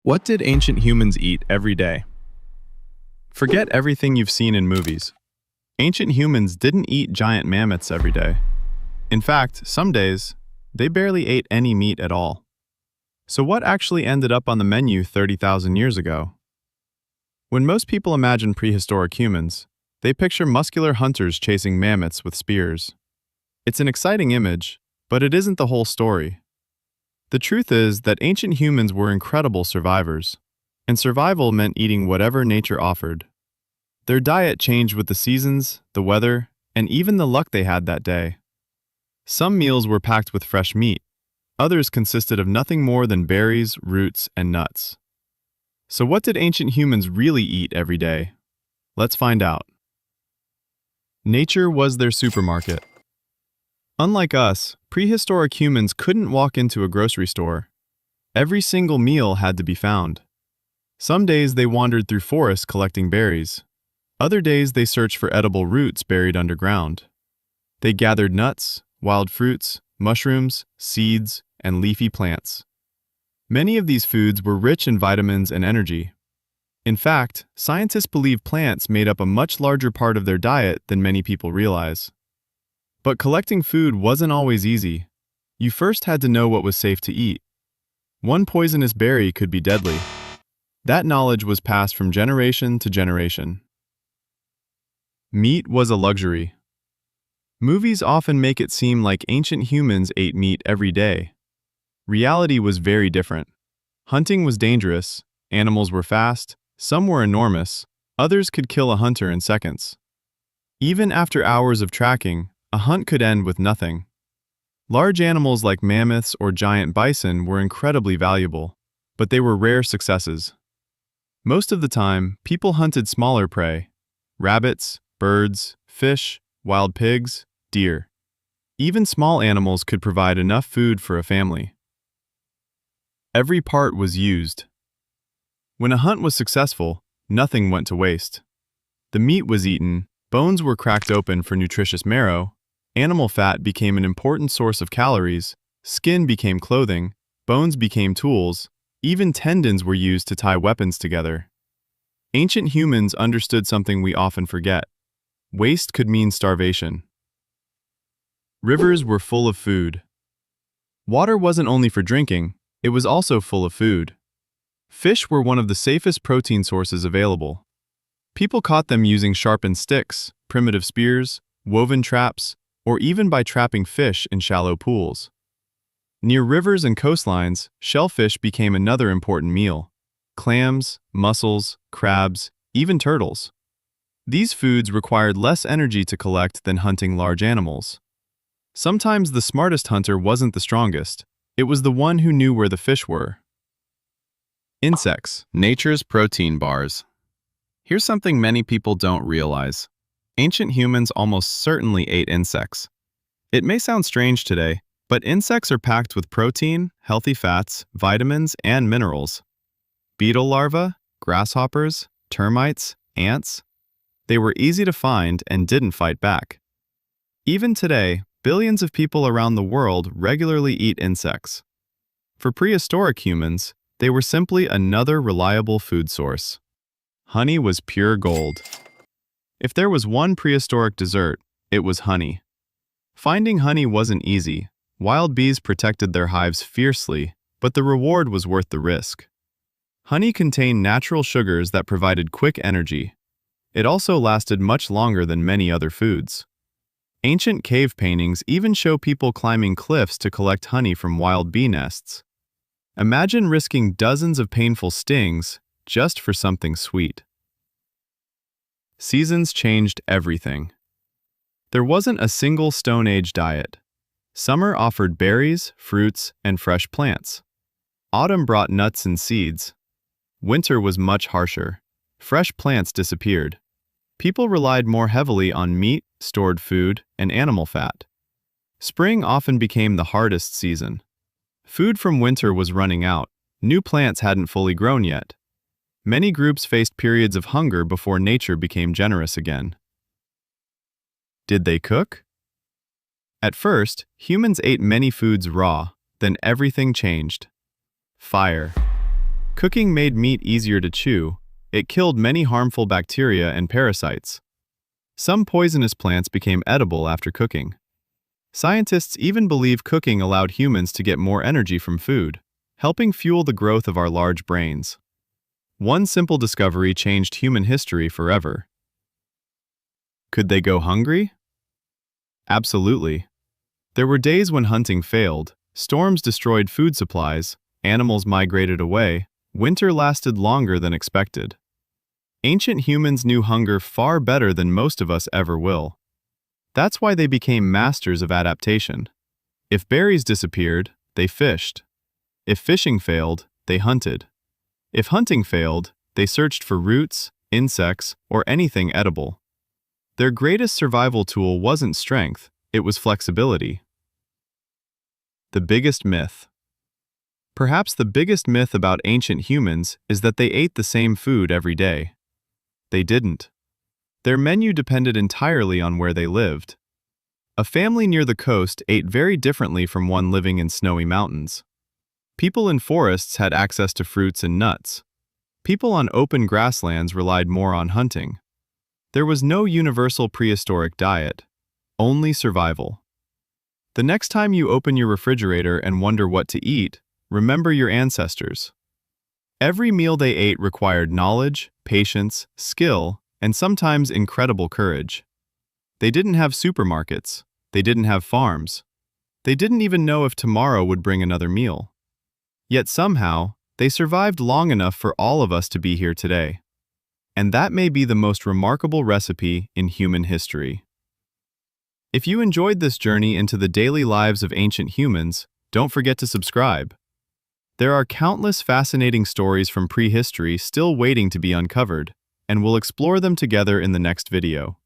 What did ancient humans eat every day? Forget everything you've seen in movies. Ancient humans didn't eat giant mammoths every day. In fact, some days, they barely ate any meat at all. So what actually ended up on the menu 30,000 years ago? When most people imagine prehistoric humans, they picture muscular hunters chasing mammoths with spears. It's an exciting image, but it isn't the whole story. The truth is that ancient humans were incredible survivors, and survival meant eating whatever nature offered. Their diet changed with the seasons, the weather, and even the luck they had that day. Some meals were packed with fresh meat. Others consisted of nothing more than berries, roots, and nuts. So what did ancient humans really eat every day? Let's find out. Nature was their supermarket. Unlike us, prehistoric humans couldn't walk into a grocery store. Every single meal had to be found. Some days they wandered through forests collecting berries. Other days they searched for edible roots buried underground. They gathered nuts, wild fruits, mushrooms, seeds, and leafy plants. Many of these foods were rich in vitamins and energy. In fact, scientists believe plants made up a much larger part of their diet than many people realize. But collecting food wasn't always easy. You first had to know what was safe to eat. One poisonous berry could be deadly. That knowledge was passed from generation to generation. Meat was a luxury. Movies often make it seem like ancient humans ate meat every day. Reality was very different. Hunting was dangerous, animals were fast, some were enormous, others could kill a hunter in seconds. Even after hours of tracking, a hunt could end with nothing. Large animals like mammoths or giant bison were incredibly valuable, but they were rare successes. Most of the time, people hunted smaller prey: rabbits, birds, fish, wild pigs, deer. Even small animals could provide enough food for a family. Every part was used. When a hunt was successful, nothing went to waste. The meat was eaten, bones were cracked open for nutritious marrow, animal fat became an important source of calories, skin became clothing, bones became tools, even tendons were used to tie weapons together. Ancient humans understood something we often forget. Waste could mean starvation. Rivers were full of food. Water wasn't only for drinking, it was also full of food. Fish were one of the safest protein sources available. People caught them using sharpened sticks, primitive spears, woven traps, or even by trapping fish in shallow pools. Near rivers and coastlines, shellfish became another important meal. Clams, mussels, crabs, even turtles. These foods required less energy to collect than hunting large animals. Sometimes the smartest hunter wasn't the strongest. It was the one who knew where the fish were. Insects, nature's protein bars. Here's something many people don't realize. Ancient humans almost certainly ate insects. It may sound strange today, but insects are packed with protein, healthy fats, vitamins, and minerals. Beetle larvae, grasshoppers, termites, ants. They were easy to find and didn't fight back. Even today, billions of people around the world regularly eat insects. For prehistoric humans, they were simply another reliable food source. Honey was pure gold. If there was one prehistoric dessert, it was honey. Finding honey wasn't easy. Wild bees protected their hives fiercely, but the reward was worth the risk. Honey contained natural sugars that provided quick energy. It also lasted much longer than many other foods. Ancient cave paintings even show people climbing cliffs to collect honey from wild bee nests. Imagine risking dozens of painful stings just for something sweet. Seasons changed everything. There wasn't a single Stone Age diet. Summer offered berries, fruits, and fresh plants. Autumn brought nuts and seeds. Winter was much harsher. Fresh plants disappeared. People relied more heavily on meat, stored food, and animal fat. Spring often became the hardest season. Food from winter was running out. New plants hadn't fully grown yet. Many groups faced periods of hunger before nature became generous again. Did they cook? At first, humans ate many foods raw, then everything changed. Fire. Cooking made meat easier to chew. It killed many harmful bacteria and parasites. Some poisonous plants became edible after cooking. Scientists even believe cooking allowed humans to get more energy from food, helping fuel the growth of our large brains. One simple discovery changed human history forever. Could they go hungry? Absolutely. There were days when hunting failed, storms destroyed food supplies, animals migrated away, winter lasted longer than expected. Ancient humans knew hunger far better than most of us ever will. That's why they became masters of adaptation. If berries disappeared, they fished. If fishing failed, they hunted. If hunting failed, they searched for roots, insects, or anything edible. Their greatest survival tool wasn't strength, it was flexibility. The biggest myth. Perhaps the biggest myth about ancient humans is that they ate the same food every day. They didn't. Their menu depended entirely on where they lived. A family near the coast ate very differently from one living in snowy mountains. People in forests had access to fruits and nuts. People on open grasslands relied more on hunting. There was no universal prehistoric diet, only survival. The next time you open your refrigerator and wonder what to eat, remember your ancestors. Every meal they ate required knowledge, patience, skill, and sometimes incredible courage. They didn't have supermarkets. They didn't have farms. They didn't even know if tomorrow would bring another meal. Yet somehow, they survived long enough for all of us to be here today. And that may be the most remarkable recipe in human history. If you enjoyed this journey into the daily lives of ancient humans, don't forget to subscribe. There are countless fascinating stories from prehistory still waiting to be uncovered, and we'll explore them together in the next video.